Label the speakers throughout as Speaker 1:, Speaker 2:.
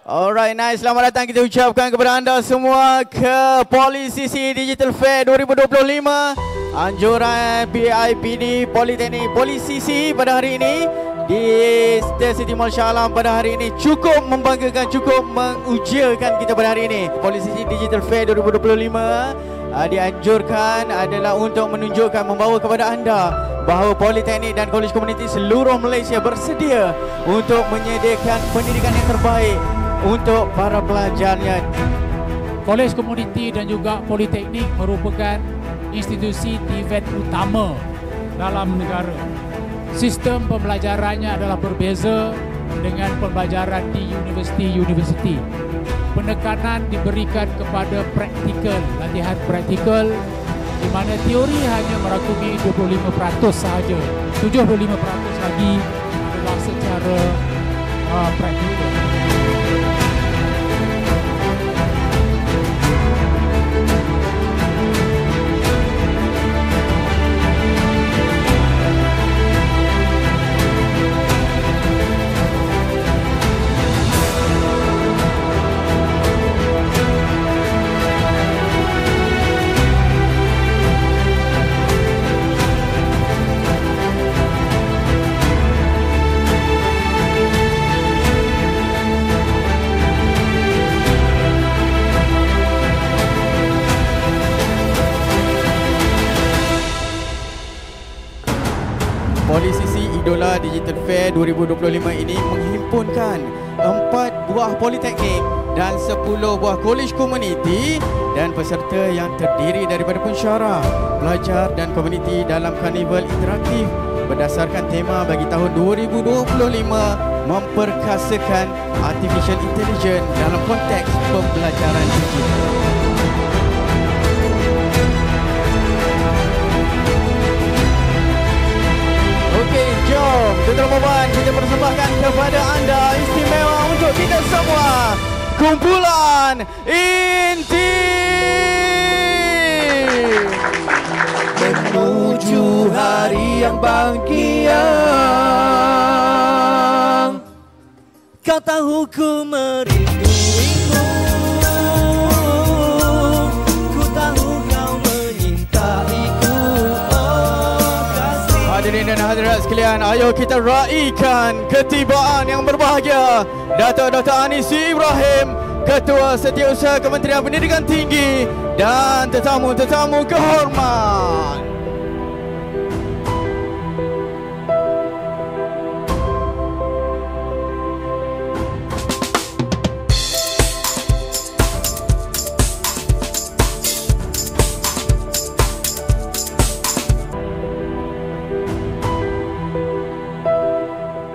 Speaker 1: Alright, nice. Selamat datang kita ucapkan kepada anda semua ke Polisisi Digital Fair 2025. Anjuran PIPD Politeknik Polisisi pada hari ini di State City Mall Shah Alam pada hari ini cukup membanggakan, cukup mengujakan kita pada hari ini. Polisisi Digital Fair 2025 dianjurkan adalah untuk menunjukkan, membawa kepada anda bahawa Politeknik dan Kolej Komuniti seluruh Malaysia bersedia untuk menyediakan pendidikan yang terbaik untuk para pelajarnya.
Speaker 2: Kolej Komuniti dan juga Politeknik merupakan institusi TVET utama dalam negara. Sistem pembelajarannya adalah berbeza dengan pembelajaran di universiti-universiti. Penekanan diberikan kepada praktikal, latihan praktikal, di mana teori hanya merakumi 25% sahaja. 75% lagi adalah secara praktikal.
Speaker 1: Polisisi Idola Digital Fair 2025 ini menghimpunkan 4 buah politeknik dan 10 buah kolej komuniti dan peserta yang terdiri daripada pensyarah, pelajar dan komuniti dalam karnival interaktif berdasarkan tema bagi tahun 2025 memperkasakan Artificial Intelligence dalam konteks pembelajaran digital. Okey, jom tuan-tuan dan puan, kita persembahkan kepada anda istimewa untuk kita semua, kumpulan Inti.
Speaker 3: Menuju hari yang bangkiang, kau tahu ku merinduimu, ku tahu kau menyintaiku, oh kasih.
Speaker 1: Hadirin dan hadirat sekalian, ayo kita raikan ketibaan yang berbahagia Dato' Dr. Anisi Ibrahim, Ketua Setiausaha Kementerian Pendidikan Tinggi, dan tetamu-tetamu kehormat.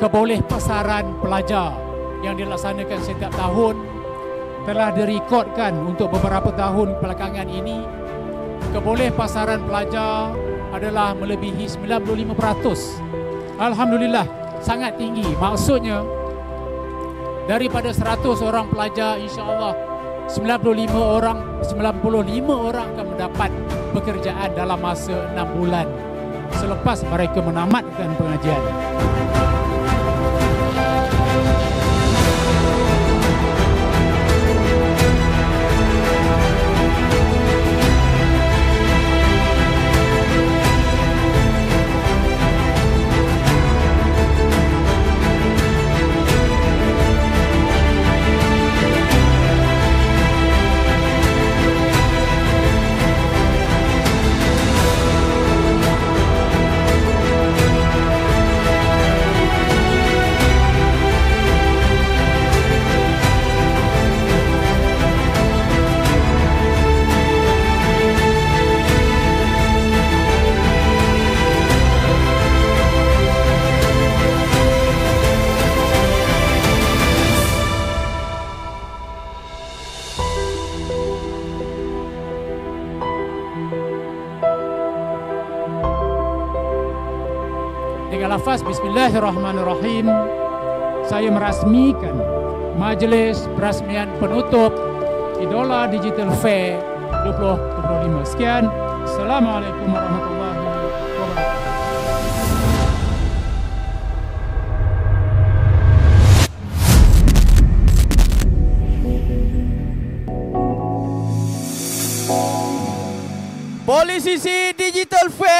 Speaker 2: Kebolehpasaran pelajar yang dilaksanakan setiap tahun telah direkodkan untuk beberapa tahun belakangan ini. Kebolehpasaran pelajar adalah melebihi 95%. Alhamdulillah, sangat tinggi. Maksudnya daripada 100 orang pelajar, insya-Allah 95 orang akan mendapat pekerjaan dalam masa 6 bulan selepas mereka menamatkan pengajian. Dengan lafaz Bismillahirrahmanirrahim, saya merasmikan majlis perasmian penutup Idola Digital Fair 2025. Sekian. Assalamualaikum warahmatullahi wabarakatuh.
Speaker 1: Polisi C Digital Fair